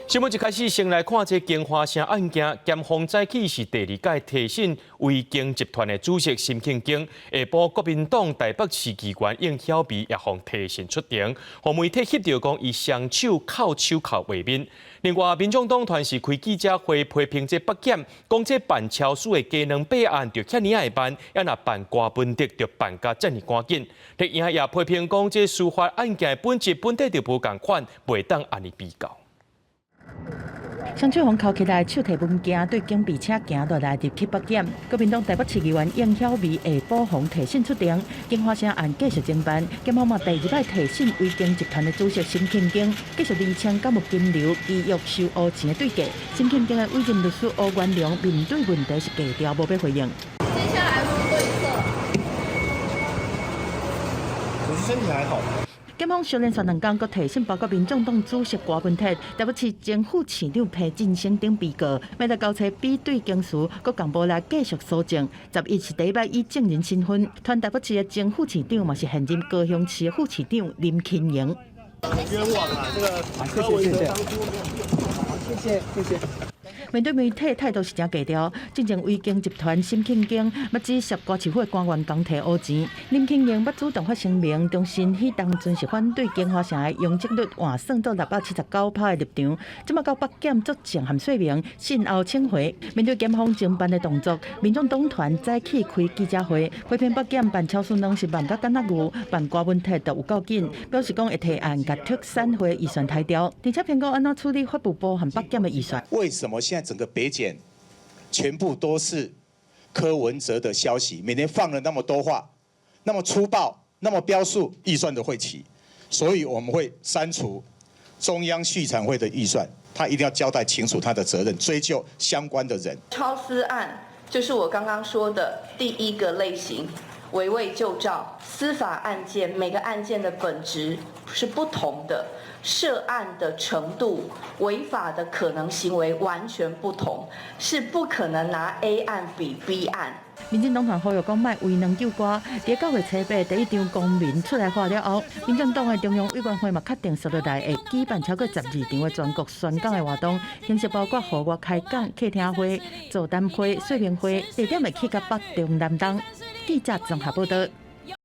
新闻一开始，先来看这金华城案件，检方早起是第二届提审威京集团的主席辛庆京，下晡国民党台北市议员应晓薇也向提审出庭，互媒体翕到讲伊双手扣手铐画面。另外，民众党团是开记者会批评这北检，讲这办超市的鸡卵备案就遐尼爱办，要若办瓜分的就办甲遮尼赶紧。另也批评讲这司法案件的本质本体就无共款，袂当安尼比较。 双手放起来，手提物件对警备车行落来入去北检。国民党台北市议员应晓薇下晡向提审出庭，金华城案继续侦办。检方嘛第二摆提审威京集团的主席辛庆京，继续厘清甲木金流依约收乌钱的对价。辛庆京的委任律师欧元良面对问题是低调，无要回应。接下来会对策。可是身体还好。 检方小连续2天，阁提审包括民众党主席郭文铁、台北市前副市长裴进升等被告，要来交车比对警司，阁共无来继续搜证。11是第一摆以证人身份，团台北市的前副市长嘛是现任高雄市的副市长林清盈。冤枉啊！这个柯文哲当初谢谢。 面对媒体态度是真低调，正前威京集团辛庆京要指涉瓜市府的官员讲摕乌钱，林庆盈要主动发声明，重申迄当阵是反对金华城的容积率换算到679%的立场，即马到北检作证含说明，信后请回。面对检方侦办的动作，民众党团早起开记者会，批评北检办超市拢是办甲干那牛，办瓜问题都有够紧，表示讲会提案甲特产会预算抬调，而且评估安怎处理法务部和北检的预算。为什么现在整个北检全部都是柯文哲的消息，每天放了那么多话，那么粗暴，那么标数预算的会期，所以我们会删除中央畜产会的预算，他一定要交代清楚他的责任，追究相关的人。超私案就是我刚刚说的第一个类型，围魏救赵。司法案件每个案件的本质是不同的。 涉案的程度、违法的可能行为完全不同，是不可能拿 A 案比 B 案。民进党团呼吁讲，卖为能救瓜。在9月初8第一场公民出来话了后，民进党的中央委员会嘛确定10日内会举办超过12场的全国宣讲的活动，形式包括户外开讲、客厅会、座谈会、说明会，地点会去到北中南东。记者综合报道。